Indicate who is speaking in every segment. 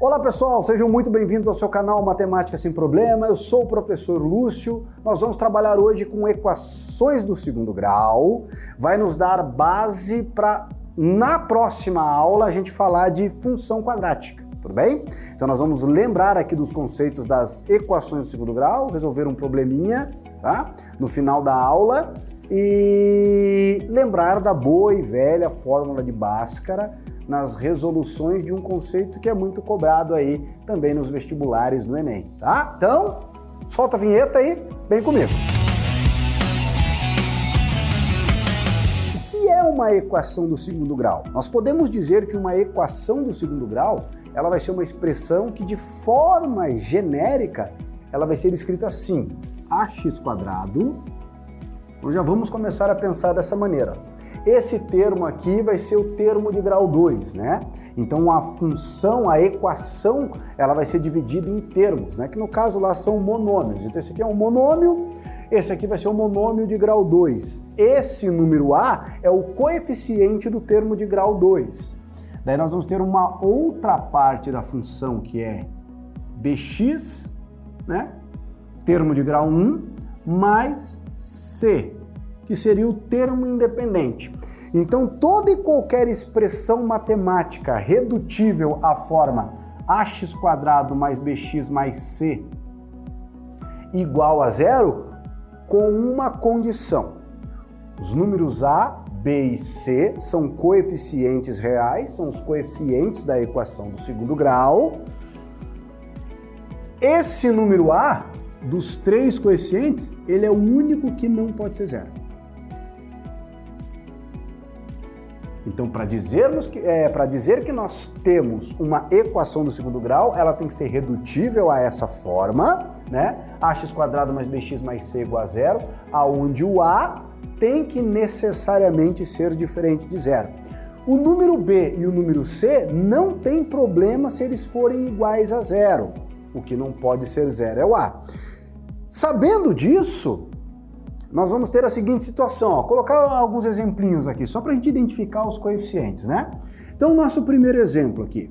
Speaker 1: Olá pessoal, sejam muito bem-vindos ao seu canal Matemática Sem Problema. Eu sou o professor Lúcio. Nós vamos trabalhar hoje com equações do segundo grau. Vai nos dar base para, na próxima aula, a gente falar de função quadrática. Tudo bem? Então nós vamos lembrar aqui dos conceitos das equações do segundo grau, resolver um probleminha, tá? No final da aula e lembrar da boa e velha fórmula de Bhaskara nas resoluções de um conceito que é muito cobrado aí também nos vestibulares no Enem, tá? Então, solta a vinheta aí, vem comigo. O que é uma equação do segundo grau? Nós podemos dizer que uma equação do segundo grau, ela vai ser uma expressão que de forma genérica, ela vai ser escrita assim, ax². Então já vamos começar a pensar dessa maneira. Esse termo aqui vai ser o termo de grau 2, né? Então a função, a equação, ela vai ser dividida em termos, né? Que no caso lá são monômios. Então esse aqui é um monômio, esse aqui vai ser um monômio de grau 2. Esse número A é o coeficiente do termo de grau 2. Daí nós vamos ter uma outra parte da função que é bx, né? Termo de grau 1, mais c, que seria o termo independente. Então, toda e qualquer expressão matemática redutível à forma ax² mais bx mais c igual a zero, com uma condição. Os números a, b e c são coeficientes reais, são os coeficientes da equação do segundo grau. Esse número a, dos três coeficientes, ele é o único que não pode ser zero. Então, para dizer que nós temos uma equação do segundo grau, ela tem que ser redutível a essa forma, né? ax² mais bx mais c igual a zero, aonde o a tem que necessariamente ser diferente de zero. O número b e o número c não tem problema se eles forem iguais a zero. O que não pode ser zero é o a. Sabendo disso, nós vamos ter a seguinte situação, ó, colocar alguns exemplinhos aqui, só para a gente identificar os coeficientes, né? Então, nosso primeiro exemplo aqui.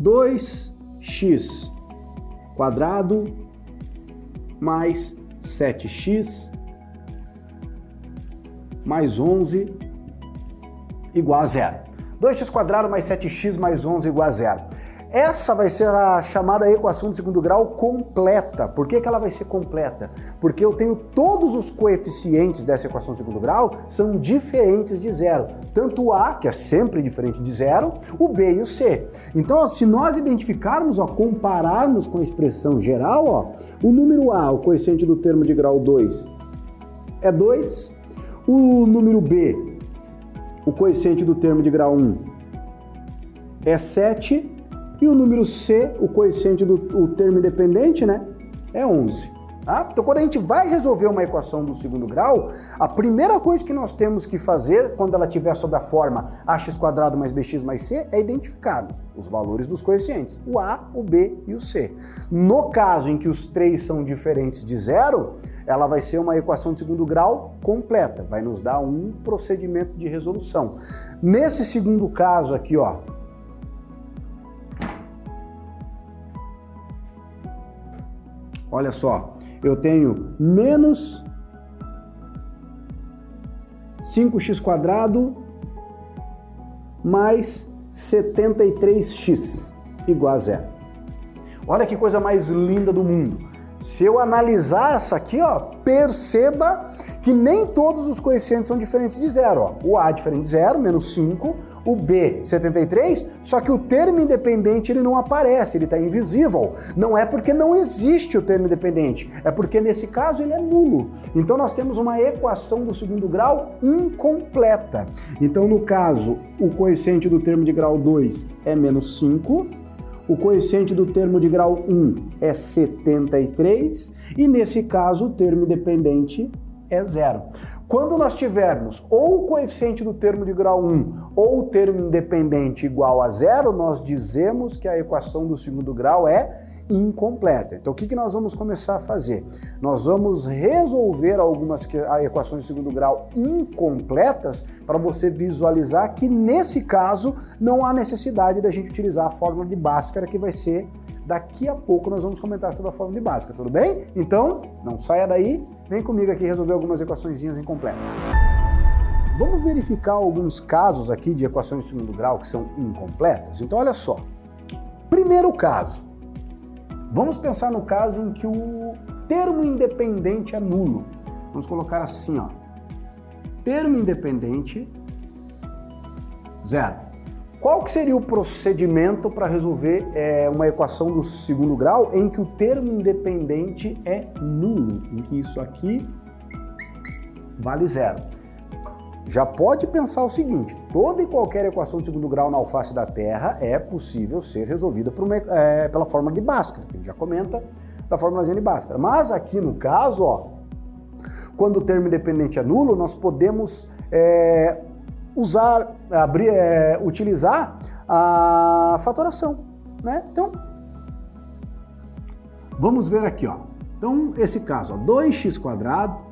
Speaker 1: (2x² mais 7x mais 11 igual a zero. 2x² mais 7x mais 11 igual a zero. Essa vai ser a chamada equação de segundo grau completa. Por que ela vai ser completa? Porque eu tenho todos os coeficientes dessa equação de segundo grau são diferentes de zero. Tanto o a, que é sempre diferente de zero, o b e o c. Então, se nós identificarmos, ó, compararmos com a expressão geral, ó, o número a, o coeficiente do termo de grau 2, é 2. O número b, o coeficiente do termo de grau 1, é 7. E o número c, o coeficiente do termo independente, né, é 11. Tá? Então, quando a gente vai resolver uma equação do segundo grau, a primeira coisa que nós temos que fazer, quando ela estiver sob a forma ax² mais bx mais c, é identificarmos os valores dos coeficientes, o a, o b e o c. No caso em que os três são diferentes de zero, ela vai ser uma equação de segundo grau completa, vai nos dar um procedimento de resolução. Nesse segundo caso aqui, ó, olha só, eu tenho menos 5x² mais 73x igual a zero. Olha que coisa mais linda do mundo. Se eu analisar essa aqui, ó, perceba que nem todos os coeficientes são diferentes de zero. Ó. O a é diferente de zero, menos 5, o b 73, só que o termo independente ele não aparece, ele está invisível. Não é porque não existe o termo independente, é porque nesse caso ele é nulo. Então nós temos uma equação do segundo grau incompleta. Então no caso, o coeficiente do termo de grau 2 é menos 5, o coeficiente do termo de grau 1 é 73 e nesse caso o termo independente é zero. Quando nós tivermos ou o coeficiente do termo de grau 1 ou o termo independente igual a zero, nós dizemos que a equação do segundo grau é incompleta. Então o que nós vamos começar a fazer? Nós vamos resolver algumas equações de segundo grau incompletas para você visualizar que nesse caso não há necessidade da gente utilizar a fórmula de Bhaskara, que vai ser daqui a pouco nós vamos comentar sobre a fórmula de Bhaskara, tudo bem? Então, não saia daí, vem comigo aqui resolver algumas equaçõezinhas incompletas. Vamos verificar alguns casos aqui de equações de segundo grau que são incompletas? Então, olha só. Primeiro caso. Vamos pensar no caso em que o termo independente é nulo. Vamos colocar assim, ó. Termo independente, zero. Qual que seria o procedimento para resolver uma equação do segundo grau em que o termo independente é nulo, em que isso aqui vale zero? Já pode pensar o seguinte, toda e qualquer equação de segundo grau na alface da Terra é possível ser resolvida pela fórmula de Bhaskara, que a gente já comenta da formulazinha de Bhaskara. Mas aqui no caso, ó, quando o termo independente é nulo, nós podemos utilizar a fatoração, né? Então, vamos ver aqui, ó. Então, esse caso, ó, 2x²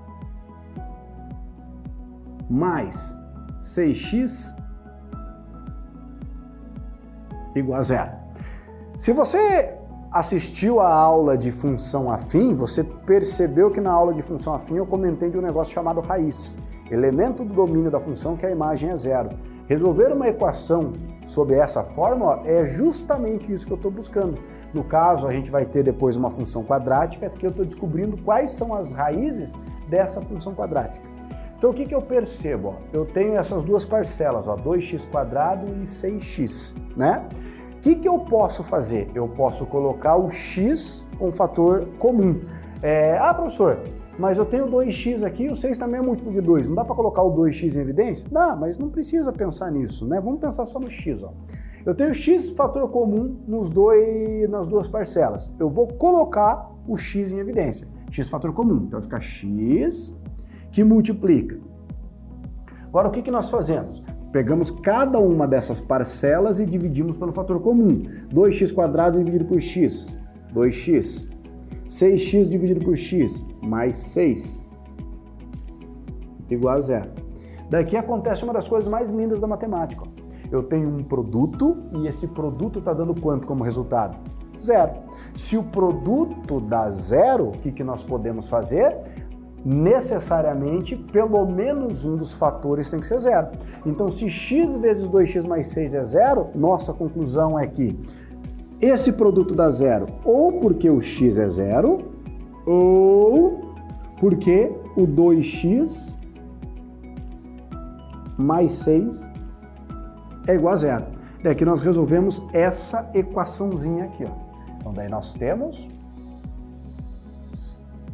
Speaker 1: mais 6x igual a zero. Se você assistiu a aula de função afim, você percebeu que na aula de função afim eu comentei de um negócio chamado raiz, elemento do domínio da função que a imagem é zero. Resolver uma equação sob essa fórmula é justamente isso que eu estou buscando. No caso, a gente vai ter depois uma função quadrática, que eu estou descobrindo quais são as raízes dessa função quadrática. Então o que eu percebo? Ó, eu tenho essas duas parcelas, ó, 2x² e 6x, né? O que eu posso fazer? Eu posso colocar o x com fator comum. Professor, mas eu tenho 2x aqui, o 6 também é múltiplo de 2, não dá para colocar o 2x em evidência? Dá, mas não precisa pensar nisso, né? Vamos pensar só no x, ó. Eu tenho x fator comum nas duas parcelas. Eu vou colocar o x em evidência. X fator comum, então vai ficar x que multiplica. Agora o que nós fazemos? Pegamos cada uma dessas parcelas e dividimos pelo fator comum. 2x² dividido por x, 2x. 6x dividido por x, mais 6, igual a zero. Daqui acontece uma das coisas mais lindas da matemática. Eu tenho um produto e esse produto está dando quanto como resultado? Zero. Se o produto dá zero, o que nós podemos fazer? Necessariamente, pelo menos um dos fatores tem que ser zero. Então, se x vezes 2x mais 6 é zero, nossa conclusão é que esse produto dá zero ou porque o x é zero, ou porque o 2x mais 6 é igual a zero. E aqui nós resolvemos essa equaçãozinha aqui, ó. Então, daí nós temos,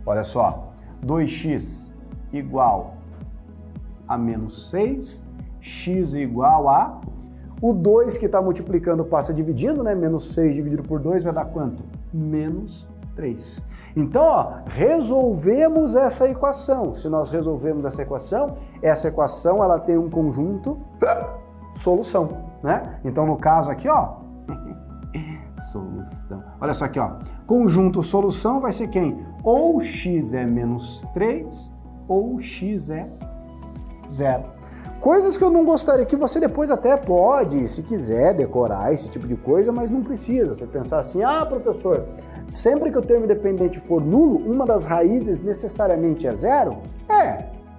Speaker 1: olha só, 2x igual a menos 6, x igual a... O 2 que está multiplicando passa dividindo, né? Menos 6 dividido por 2 vai dar quanto? Menos 3. Então, ó, resolvemos essa equação. Se nós resolvemos essa equação ela tem um conjunto solução, né? Então, no caso aqui, ó, solução. Olha só aqui, ó. Conjunto solução vai ser quem? Ou x é menos 3 ou x é zero. Coisas que eu não gostaria, que você depois até pode, se quiser, decorar esse tipo de coisa, mas não precisa. Você pensar assim, professor, sempre que o termo independente for nulo, uma das raízes necessariamente é zero?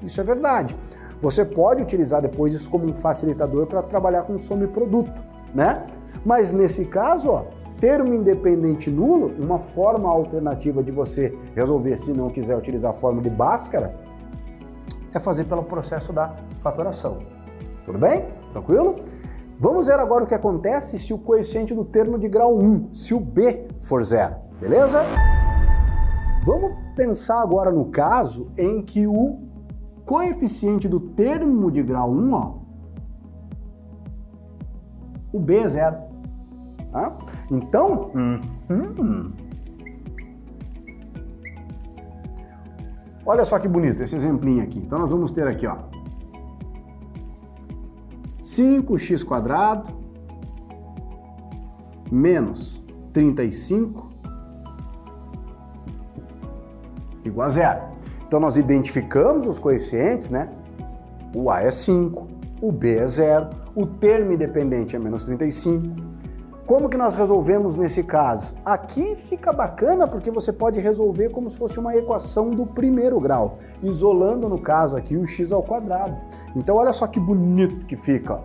Speaker 1: Isso é verdade. Você pode utilizar depois isso como um facilitador para trabalhar com soma e produto, né? Mas nesse caso, ó, termo independente nulo, uma forma alternativa de você resolver, se não quiser utilizar a fórmula de Bhaskara, é fazer pelo processo da fatoração. Tudo bem? Tranquilo? Vamos ver agora o que acontece se o coeficiente do termo de grau 1, se o b for zero, beleza? Vamos pensar agora no caso em que o coeficiente do termo de grau 1, ó, o b é zero. Tá? Então, olha só que bonito esse exemplinho aqui. Então nós vamos ter aqui, ó, 5x² menos 35 igual a zero. Então nós identificamos os coeficientes, né? O A é 5, o B é 0, o termo independente é menos 35. Como que nós resolvemos nesse caso? Aqui fica bacana porque você pode resolver como se fosse uma equação do primeiro grau, isolando no caso aqui o x ao quadrado. Então olha só que bonito que fica.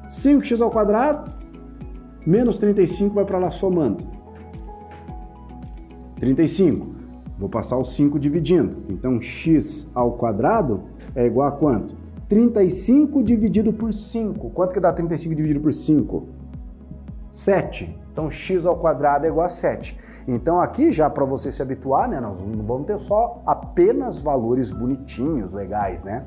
Speaker 1: 5x ao quadrado, menos 35 vai para lá somando. 35, vou passar o 5 dividindo. Então x ao quadrado é igual a quanto? 35 dividido por 5. Quanto que dá 35 dividido por 5? 7. Então x ao quadrado é igual a 7. Então aqui já para você se habituar, né, nós não vamos ter só apenas valores bonitinhos, legais, né?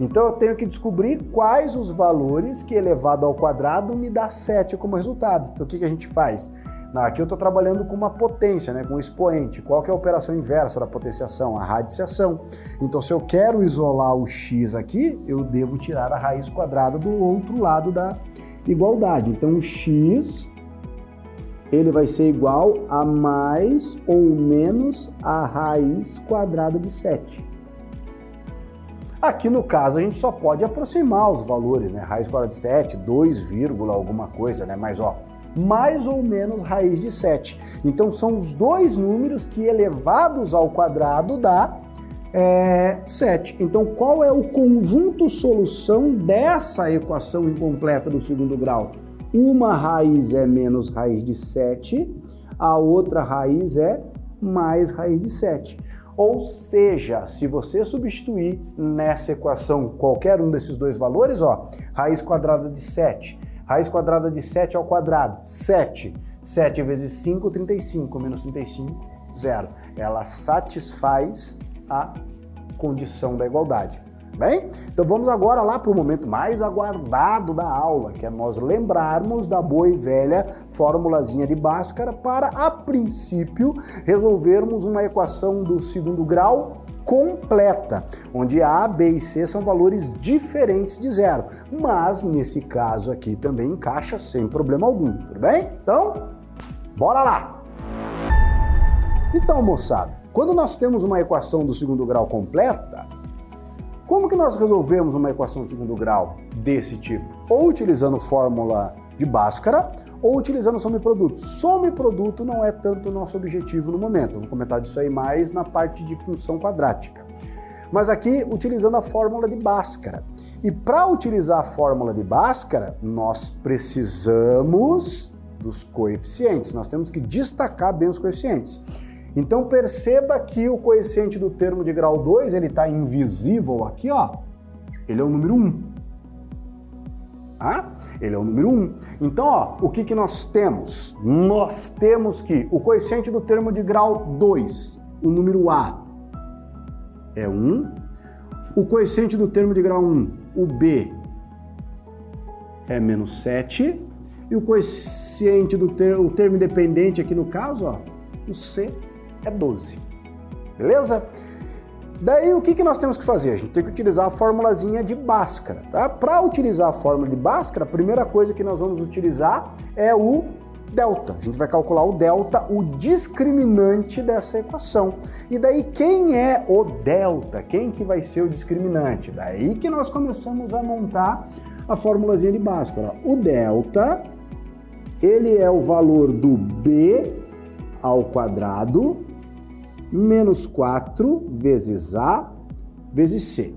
Speaker 1: Então eu tenho que descobrir quais os valores que elevado ao quadrado me dá 7 como resultado. Então o que a gente faz? Aqui eu estou trabalhando com uma potência, né, com um expoente. Qual que é a operação inversa da potenciação? A radiciação. Então, se eu quero isolar o x aqui, eu devo tirar a raiz quadrada do outro lado da igualdade. Então, o x ele vai ser igual a mais ou menos a raiz quadrada de 7. Aqui no caso a gente só pode aproximar os valores, né? Raiz quadrada de 7, 2, alguma coisa, né? Mas ó, mais ou menos raiz de 7. Então são os dois números que elevados ao quadrado dá 7. Então qual é o conjunto solução dessa equação incompleta do segundo grau? Uma raiz é menos raiz de 7, a outra raiz é mais raiz de 7. Ou seja, se você substituir nessa equação qualquer um desses dois valores, ó, raiz quadrada de 7, raiz quadrada de 7 ao quadrado, 7. 7 vezes 5, 35. Menos 35, 0. Ela satisfaz a condição da igualdade. Bem? Então vamos agora lá para o momento mais aguardado da aula, que é nós lembrarmos da boa e velha formulazinha de Bhaskara para, a princípio, resolvermos uma equação do segundo grau completa, onde A, B e C são valores diferentes de zero, mas nesse caso aqui também encaixa sem problema algum, tudo bem? Então, bora lá! Então, moçada, quando nós temos uma equação do segundo grau completa, como que nós resolvemos uma equação do segundo grau desse tipo? Ou utilizando fórmula de Bhaskara, ou utilizando soma e produto. Soma e produto não é tanto o nosso objetivo no momento. Vou comentar disso aí mais na parte de função quadrática. Mas aqui, utilizando a fórmula de Bhaskara. E para utilizar a fórmula de Bhaskara, nós precisamos dos coeficientes. Nós temos que destacar bem os coeficientes. Então perceba que o coeficiente do termo de grau 2, ele está invisível aqui, ó. Ele é o número 1. Ele é o número 1. Então, ó, o que nós temos? Nós temos que o coeficiente do termo de grau 2, o número A, é 1. O coeficiente do termo de grau 1, o B, é menos 7. E o coeficiente do termo independente aqui no caso, ó, o C, é 12. Beleza? Daí o que nós temos que fazer? A gente tem que utilizar a formulazinha de Bhaskara, tá? Para utilizar a fórmula de Bhaskara, a primeira coisa que nós vamos utilizar é o delta. A gente vai calcular o delta, o discriminante dessa equação. E daí quem é o delta? Quem que vai ser o discriminante? Daí que nós começamos a montar a formulazinha de Bhaskara. O delta, ele é o valor do B ao quadrado menos 4 vezes A vezes C.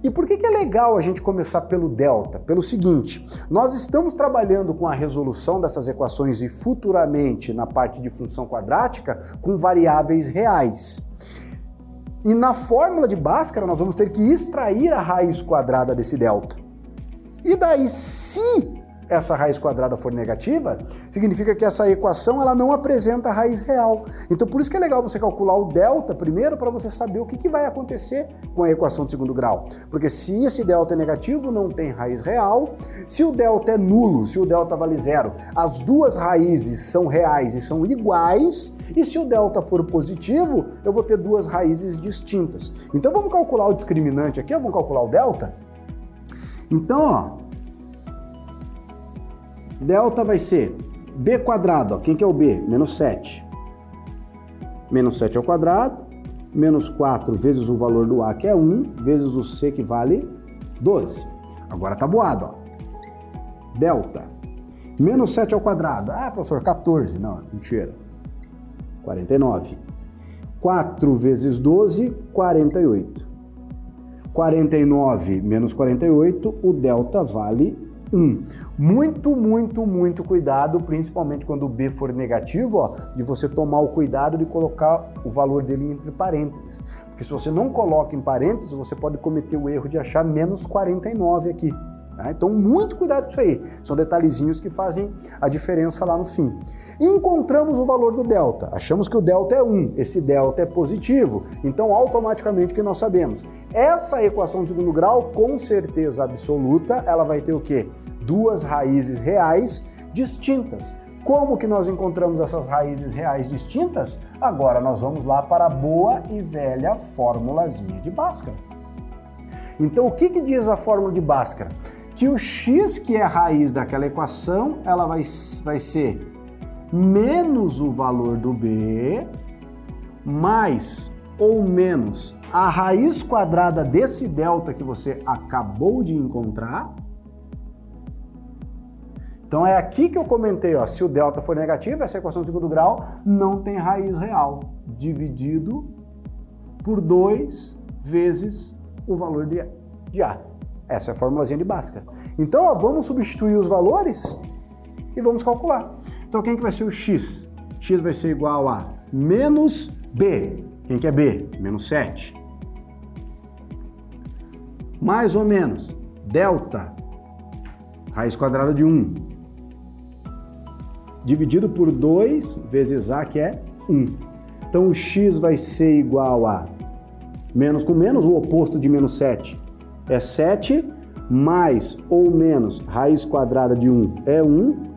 Speaker 1: E por que é legal a gente começar pelo delta? Pelo seguinte, nós estamos trabalhando com a resolução dessas equações e futuramente na parte de função quadrática com variáveis reais. E na fórmula de Bhaskara nós vamos ter que extrair a raiz quadrada desse delta. E daí, se essa raiz quadrada for negativa, significa que essa equação ela não apresenta raiz real. Então por isso que é legal você calcular o delta primeiro para você saber o que vai acontecer com a equação de segundo grau. Porque se esse delta é negativo, não tem raiz real. Se o delta é nulo, se o delta vale zero, as duas raízes são reais e são iguais. E se o delta for positivo, eu vou ter duas raízes distintas. Então vamos calcular o discriminante aqui, vamos calcular o delta? Então, ó, delta vai ser B quadrado, ó. Quem que é o B? Menos 7. Menos 7 ao quadrado, menos 4 vezes o valor do A, que é 1, vezes o C, que vale 12. Agora tabuado, ó. Delta. Menos 7 ao quadrado. Ah, professor, 14. Não, mentira. 49. 4 vezes 12, 48. 49 menos 48, o delta vale 1. Muito cuidado, principalmente quando o B for negativo, ó, de você tomar o cuidado de colocar o valor dele entre parênteses. Porque se você não coloca em parênteses, você pode cometer o erro de achar menos 49 aqui. Tá? Então, muito cuidado com isso aí. São detalhezinhos que fazem a diferença lá no fim. Encontramos o valor do delta. Achamos que o delta é 1. Esse delta é positivo. Então, automaticamente, o que nós sabemos? Essa equação de segundo grau, com certeza absoluta, ela vai ter o quê? Duas raízes reais distintas. Como que nós encontramos essas raízes reais distintas? Agora nós vamos lá para a boa e velha formulazinha de Bhaskara. Então, o que diz a fórmula de Bhaskara? Que o x, que é a raiz daquela equação, ela vai ser menos o valor do b, mais ou menos a raiz quadrada desse delta que você acabou de encontrar. Então é aqui que eu comentei, ó, se o delta for negativo, essa equação de segundo grau não tem raiz real, dividido por 2 vezes o valor de A. Essa é a formulazinha de Bhaskara. Então, ó, vamos substituir os valores e vamos calcular. Então, quem que vai ser o x? X vai ser igual a menos B. Quem que é B? Menos 7. Mais ou menos delta, raiz quadrada de 1, dividido por 2 vezes A, que é 1. Então, o x vai ser igual a menos com menos, o oposto de menos 7 é 7, mais ou menos raiz quadrada de 1 é 1,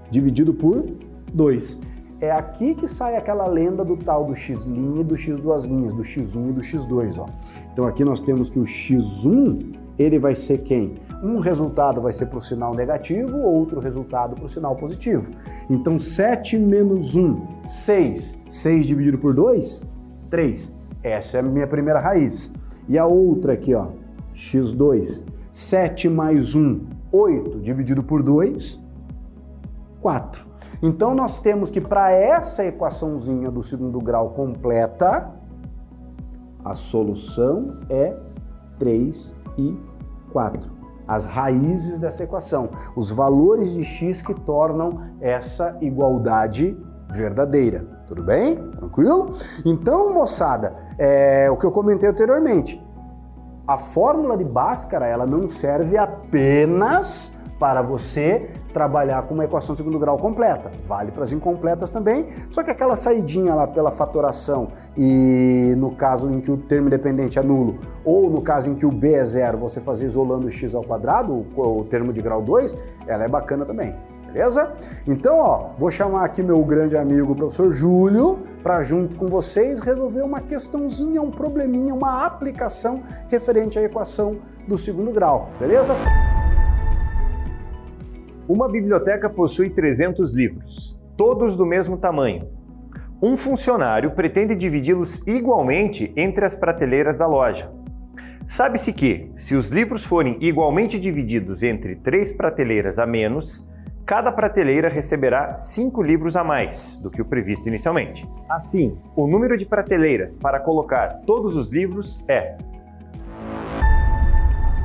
Speaker 1: dividido por 2. É aqui que sai aquela lenda do tal do x' e do x duas linhas, do x1 e do x2. Ó. Então aqui nós temos que o x1, ele vai ser quem? Um resultado vai ser para o sinal negativo, outro resultado para o sinal positivo. Então 7 menos 1, 6. 6 dividido por 2, 3. Essa é a minha primeira raiz. E a outra aqui, ó, x2. 7 mais 1, 8, dividido por 2, 4. Então nós temos que para essa equaçãozinha do segundo grau completa, a solução é 3 e 4. As raízes dessa equação, os valores de x que tornam essa igualdade verdadeira. Tudo bem? Tranquilo? Então, moçada, o que eu comentei anteriormente, a fórmula de Bhaskara, ela não serve apenas para você trabalhar com uma equação de segundo grau completa. Vale para as incompletas também, só que aquela saidinha lá pela fatoração e no caso em que o termo independente é nulo, ou no caso em que o b é zero, você fazer isolando o x ao quadrado, o termo de grau 2, ela é bacana também. Beleza? Então, ó, vou chamar aqui meu grande amigo, o professor Júlio, para junto com vocês resolver uma questãozinha, um probleminha, uma aplicação referente à equação do segundo grau. Beleza?
Speaker 2: Uma biblioteca possui 300 livros, todos do mesmo tamanho. Um funcionário pretende dividi-los igualmente entre as prateleiras da loja. Sabe-se que, se os livros forem igualmente divididos entre 3 prateleiras a menos, cada prateleira receberá 5 livros a mais do que o previsto inicialmente. Assim, o número de prateleiras para colocar todos os livros é...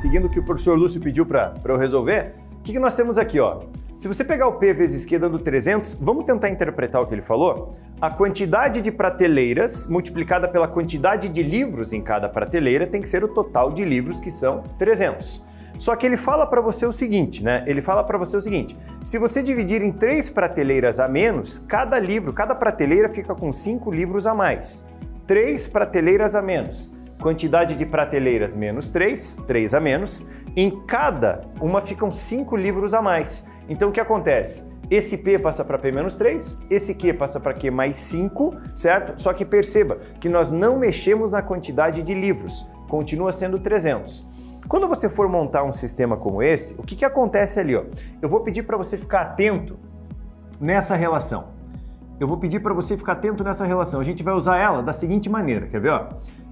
Speaker 2: Seguindo o que o professor Lúcio pediu para eu resolver, o que nós temos aqui, ó? Se você pegar o P vezes Q dando 300, vamos tentar interpretar o que ele falou? A quantidade de prateleiras multiplicada pela quantidade de livros em cada prateleira tem que ser o total de livros, que são 300. Só que ele fala para você o seguinte, né? Ele fala para você o seguinte, se você dividir em 3 prateleiras a menos, cada prateleira fica com 5 livros a mais. 3 prateleiras a menos. Quantidade de prateleiras menos 3, 3 a menos. Em cada uma ficam 5 livros a mais. Então o que acontece? Esse P passa para P menos 3, esse Q passa para Q mais 5, certo? Só que perceba que nós não mexemos na quantidade de livros, continua sendo 300. Quando você for montar um sistema como esse, o que acontece ali? Ó? Eu vou pedir para você ficar atento nessa relação. eu vou pedir para você ficar atento nessa relação. A gente vai usar ela da seguinte maneira, quer ver? Ó?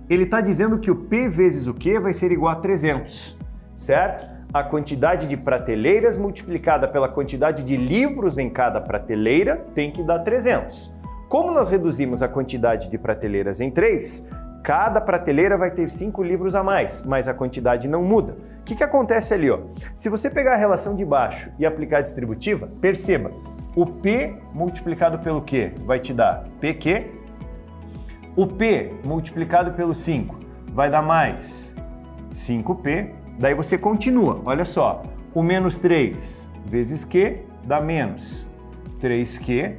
Speaker 2: Ele está dizendo que o P vezes o Q vai ser igual a 300, certo? A quantidade de prateleiras multiplicada pela quantidade de livros em cada prateleira tem que dar 300. Como nós reduzimos a quantidade de prateleiras em 3, cada prateleira vai ter 5 livros a mais, mas a quantidade não muda. O que acontece ali? Ó? Se você pegar a relação de baixo e aplicar a distributiva, perceba, o P multiplicado pelo Q vai te dar PQ, o P multiplicado pelo 5 vai dar mais 5P, daí você continua, olha só, o menos 3 vezes Q dá menos 3Q,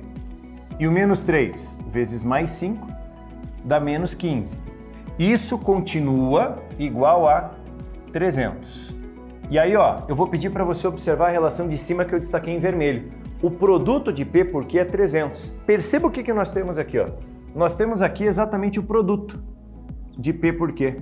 Speaker 2: e o menos 3 vezes mais 5 dá menos 15. Isso continua igual a 300. E aí, ó, eu vou pedir para você observar a relação de cima que eu destaquei em vermelho. O produto de P por Q é 300. Perceba o que nós temos aqui, ó. Nós temos aqui exatamente o produto de P por Q.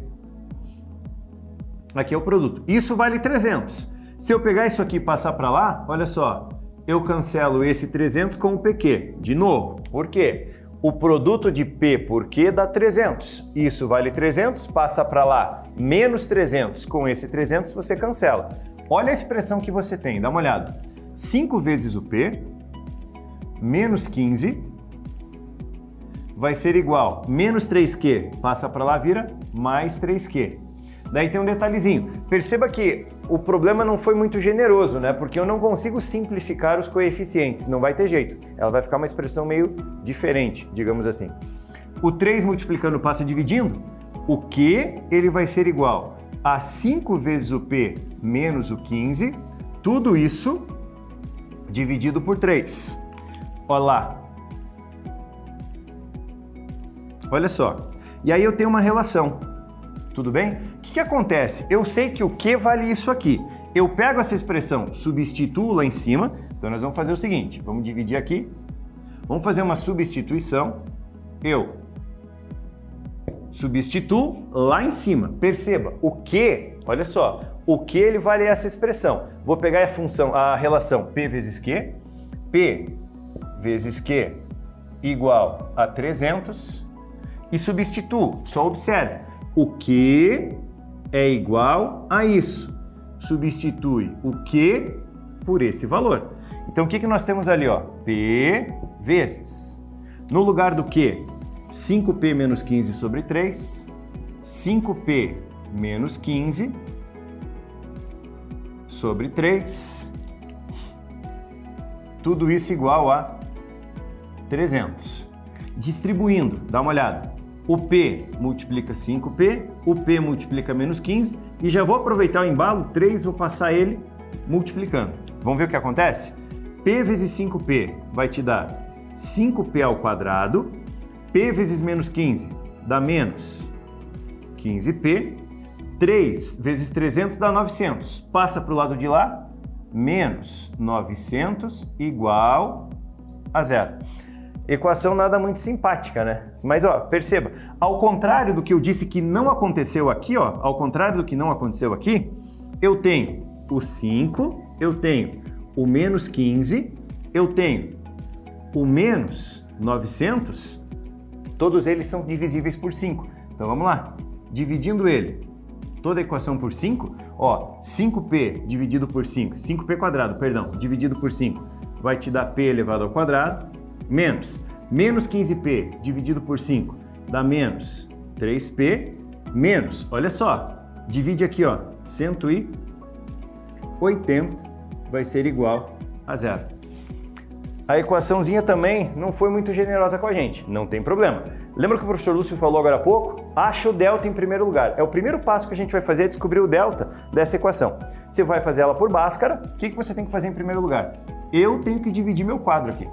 Speaker 2: Aqui é o produto. Isso vale 300. Se eu pegar isso aqui e passar para lá, olha só, eu cancelo esse 300 com o PQ. De novo, por quê? O produto de P por Q dá 300. Isso vale 300, passa para lá, menos 300. Com esse 300 você cancela. Olha a expressão que você tem, dá uma olhada. 5 vezes o P, menos 15, vai ser igual, menos 3Q, passa para lá, vira mais 3Q. Daí tem um detalhezinho. Perceba que o problema não foi muito generoso, né? Porque eu não consigo simplificar os coeficientes, não vai ter jeito. Ela vai ficar uma expressão meio diferente, digamos assim. O 3 multiplicando passa dividindo, o Q ele vai ser igual a 5 vezes o P menos o 15, tudo isso dividido por 3. Olha lá. Olha só. E aí eu tenho uma relação. Tudo bem? O que acontece? Eu sei que o Q vale isso aqui. Eu pego essa expressão, substituo lá em cima. Então nós vamos fazer o seguinte, vamos dividir aqui. Vamos fazer uma substituição. Eu substituo lá em cima. Perceba, o Q, olha só, o Q ele vale essa expressão. Vou pegar a relação P vezes Q. P vezes Q igual a 300 e substituo. Só observe, o Q é igual a isso. Substitui o Q por esse valor. Então o que nós temos ali? Ó? P vezes, no lugar do Q, 5P menos 15 sobre 3, 5P menos 15 sobre 3, tudo isso igual a 300. Distribuindo, dá uma olhada. O P multiplica 5P, o P multiplica menos 15 e já vou aproveitar o embalo, 3, vou passar ele multiplicando. Vamos ver o que acontece? P vezes 5P vai te dar 5P ao quadrado, P vezes menos 15 dá menos 15P, 3 vezes 300 dá 900, passa para o lado de lá, menos 900 igual a zero. Equação nada muito simpática, né? Mas ó, perceba, ao contrário do que eu disse que não aconteceu aqui, ó, ao contrário do que não aconteceu aqui, eu tenho o 5, eu tenho o menos 15, eu tenho o menos 900, todos eles são divisíveis por 5. Então vamos lá, dividindo ele, toda a equação por 5, ó, 5P dividido por 5, 5P quadrado, perdão, dividido por 5, vai te dar P elevado ao quadrado, menos 15P dividido por 5 dá menos 3P, menos, olha só, divide aqui, ó, 180 vai ser igual a zero. A equaçãozinha também não foi muito generosa com a gente, não tem problema. Lembra que o professor Lúcio falou agora há pouco? Acha o delta em primeiro lugar. É o primeiro passo que a gente vai fazer, é descobrir o delta dessa equação. Você vai fazer ela por Bhaskara, o que você tem que fazer em primeiro lugar? Eu tenho que dividir meu quadro aqui.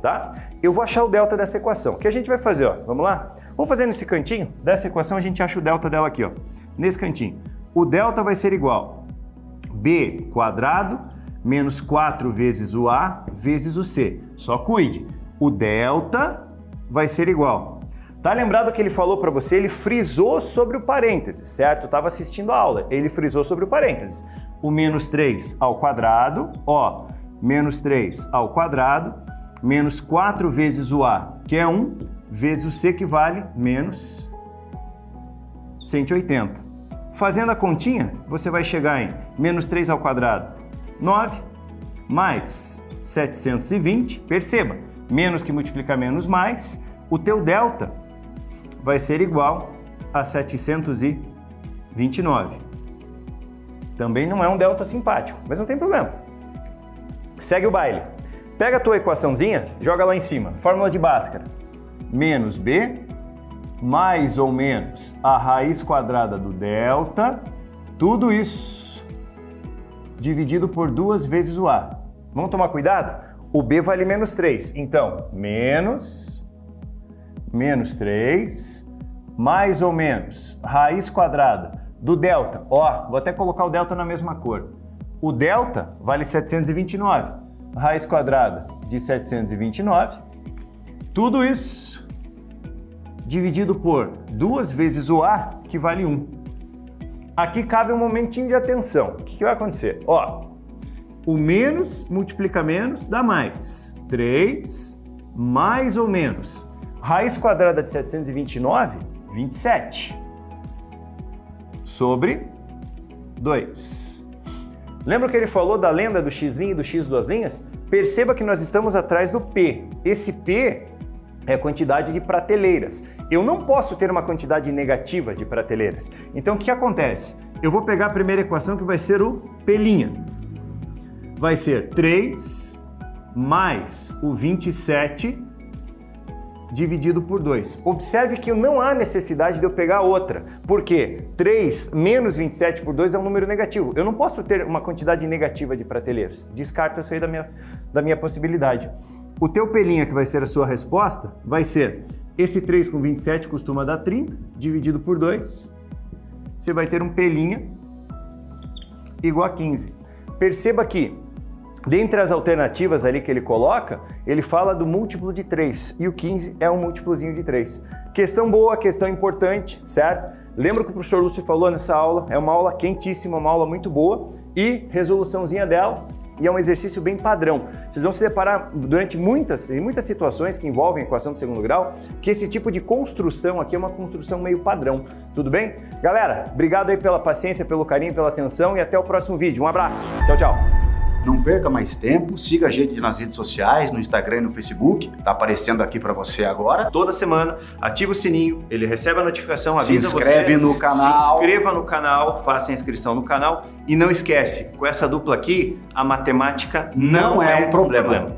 Speaker 2: Tá? Eu vou achar o delta dessa equação. O que a gente vai fazer? Ó? Vamos lá? Vamos fazer nesse cantinho dessa equação, a gente acha o delta dela aqui, ó. Nesse cantinho. O delta vai ser igual a B quadrado menos 4 vezes o A vezes o C. Só cuide. O delta vai ser igual. Tá lembrado que ele falou para você? Ele frisou sobre o parênteses, certo? Eu estava assistindo a aula. Ele frisou sobre o parênteses. O menos 3 ao quadrado, ó, menos 3 ao quadrado, menos 4 vezes o A, que é 1, vezes o C, que vale menos 180. Fazendo a continha, você vai chegar em menos 3 ao quadrado, 9, mais 720. Perceba, menos que multiplica menos mais, o teu delta vai ser igual a 729. Também não é um delta simpático, mas não tem problema. Segue o baile. Pega a tua equaçãozinha, joga lá em cima. Fórmula de Bhaskara. Menos B, mais ou menos a raiz quadrada do delta, tudo isso dividido por 2 vezes o A. Vamos tomar cuidado? O B vale menos 3, então menos 3, mais ou menos raiz quadrada do delta. Ó, vou até colocar o delta na mesma cor. O delta vale 729, raiz quadrada de 729, tudo isso dividido por 2 vezes o A, que vale 1. Aqui cabe um momentinho de atenção. O que vai acontecer? Ó, o menos multiplica menos, dá mais. 3 mais ou menos raiz quadrada de 729, 27. Sobre 2. Lembra que ele falou da lenda do x' e do x duas linhas? Perceba que nós estamos atrás do P. Esse P é a quantidade de prateleiras. Eu não posso ter uma quantidade negativa de prateleiras. Então o que acontece? Eu vou pegar a primeira equação, que vai ser o P'. Vai ser 3 mais o 27 dividido por 2. Observe que não há necessidade de eu pegar outra. Por quê? 3 menos 27 por 2 é um número negativo. Eu não posso ter uma quantidade negativa de prateleiras. Descarto isso aí da minha possibilidade. O teu P', que vai ser a sua resposta, vai ser esse 3 com 27 costuma dar 30, dividido por 2. Você vai ter um P' igual a 15. Perceba que, dentre as alternativas ali que ele coloca, ele fala do múltiplo de 3, e o 15 é um múltiplozinho de 3. Questão boa, questão importante, certo? Lembra que o professor Lúcio falou nessa aula? É uma aula quentíssima, uma aula muito boa, e resoluçãozinha dela, e é um exercício bem padrão. Vocês vão se deparar durante muitas situações que envolvem a equação do segundo grau, que esse tipo de construção aqui é uma construção meio padrão. Tudo bem? Galera, obrigado aí pela paciência, pelo carinho, pela atenção, e até o próximo vídeo. Um abraço. Tchau, tchau.
Speaker 1: Não perca mais tempo, siga a gente nas redes sociais, no Instagram e no Facebook, tá aparecendo aqui para você agora.
Speaker 2: Toda semana, ativa o sininho, ele recebe a notificação, avisa você.
Speaker 1: Se inscreve no canal.
Speaker 2: Se inscreva no canal, faça a inscrição no canal e não esquece, com essa dupla aqui, a matemática não é um problema.